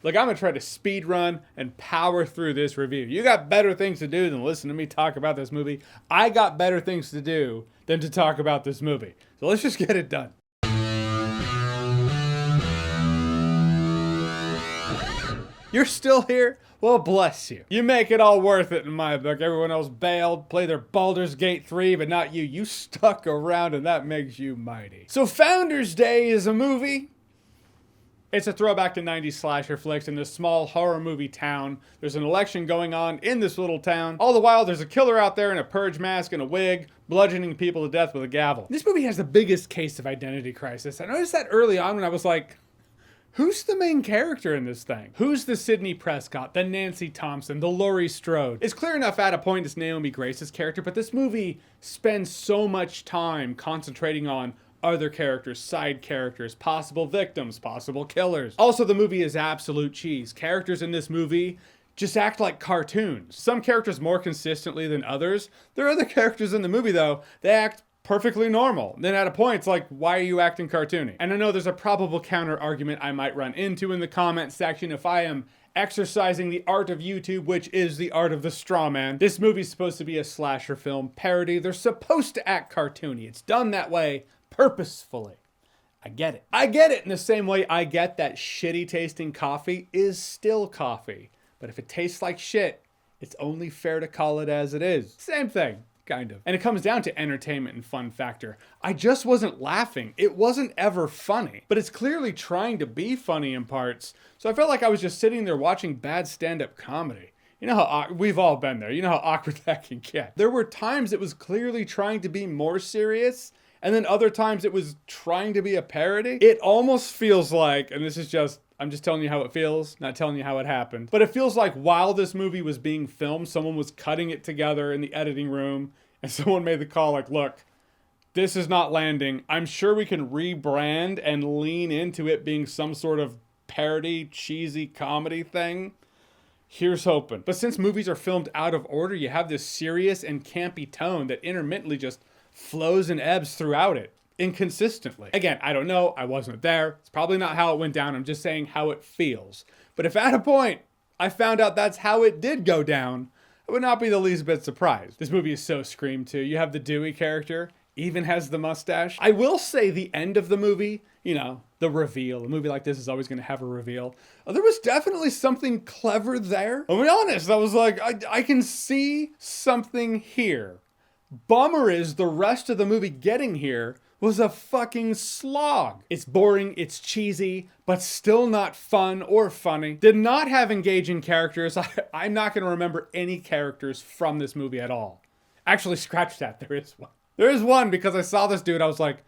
Look, I'm gonna try to speed run and power through this review. You got better things to do than listen to me talk about this movie. I got better things to do than to talk about this movie. So let's just get it done. You're still here? Well, bless you. You make it all worth it in my book. Everyone else bailed, play their Baldur's Gate 3, but not you. You stuck around and that makes you mighty. So Founders Day is a movie. It's a throwback to 90s slasher flicks in this small horror movie town. There's an election going on in this little town. All the while, there's a killer out there in a purge mask and a wig, bludgeoning people to death with a gavel. This movie has the biggest case of identity crisis. I noticed that early on when I was like, who's the main character in this thing? Who's the Sidney Prescott, the Nancy Thompson, the Laurie Strode? It's clear enough at a point it's Naomi Grace's character, but this movie spends so much time concentrating on other characters, side characters, possible victims, possible killers. Also, the movie is absolute cheese. Characters in this movie just act like cartoons. Some characters more consistently than others. There are other characters in the movie, though, they act perfectly normal. Then at a point, it's like, why are you acting cartoony? And I know there's a probable counter argument I might run into in the comment section if I am exercising the art of YouTube, which is the art of the straw man. This movie's supposed to be a slasher film parody. They're supposed to act cartoony. It's done that way purposefully. I get it. I get it in the same way I get that shitty tasting coffee is still coffee. But if it tastes like shit, it's only fair to call it as it is. Same thing. Kind of. And it comes down to entertainment and fun factor. I just wasn't laughing. It wasn't ever funny. But it's clearly trying to be funny in parts. So I felt like I was just sitting there watching bad stand-up comedy. You know how we've all been there. You know how awkward that can get. There were times it was clearly trying to be more serious, and then other times it was trying to be a parody. It almost feels like, and this is just, I'm just telling you how it feels, not telling you how it happened. But it feels like while this movie was being filmed, someone was cutting it together in the editing room, and someone made the call like, look, this is not landing. I'm sure we can rebrand and lean into it being some sort of parody, cheesy comedy thing. Here's hoping. But since movies are filmed out of order, you have this serious and campy tone that intermittently just flows and ebbs throughout it, inconsistently. Again, I don't know, I wasn't there. It's probably not how it went down, I'm just saying how it feels. But if at a point I found out that's how it did go down, I would not be the least bit surprised. This movie is so Scream too. You have the Dewey character, even has the mustache. I will say the end of the movie, you know, the reveal. A movie like this is always going to have a reveal. There was definitely something clever there. I'll be honest, I was like, I can see something here. Bummer is the rest of the movie getting here was a fucking slog. It's boring, it's cheesy, but still not fun or funny. Did not have engaging characters. I'm not going to remember any characters from this movie at all. Actually, scratch that. There is one. There is one because I saw this dude. I was like,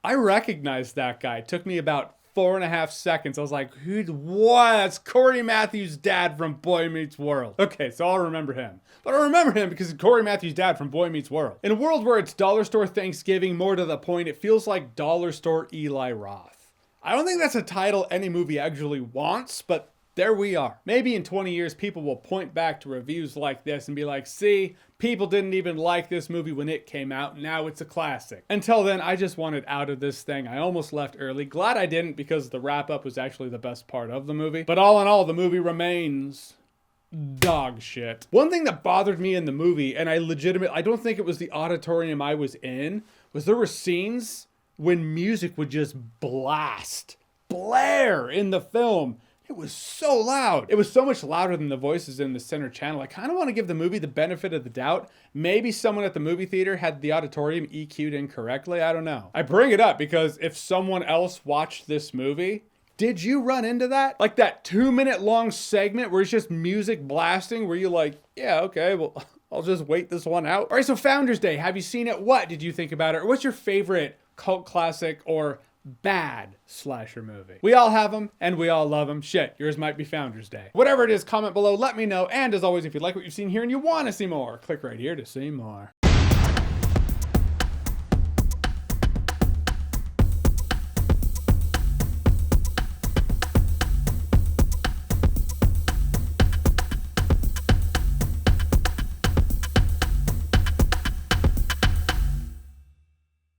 I recognize that guy. It took me about 4.5 seconds. I was like, what? It's Corey Matthews' dad from Boy Meets World. Okay, so I'll remember him. But I remember him because it's Corey Matthews' dad from Boy Meets World. In a world where it's dollar store Thanksgiving, more to the point, it feels like dollar store Eli Roth. I don't think that's a title any movie actually wants, but there we are. Maybe in 20 years, people will point back to reviews like this and be like, see, people didn't even like this movie when it came out. Now it's a classic. Until then, I just wanted out of this thing. I almost left early. Glad I didn't because the wrap up was actually the best part of the movie. But all in all, the movie remains dog shit. One thing that bothered me in the movie, and I don't think it was the auditorium I was in, was there were scenes when music would just blare in the film. It was so loud. It was so much louder than the voices in the center channel. I kind of want to give the movie the benefit of the doubt. Maybe someone at the movie theater had the auditorium EQ'd incorrectly. I don't know. I bring it up because if someone else watched this movie, did you run into that? Like that 2-minute long segment where it's just music blasting where you're like, yeah, okay, well, I'll just wait this one out. All right, so Founders Day, have you seen it? What did you think about it? Or what's your favorite cult classic or bad slasher movie? We all have them and we all love them. Shit, yours might be Founders Day. Whatever it is, comment below, let me know. And as always, if you like what you've seen here and you want to see more, click right here to see more.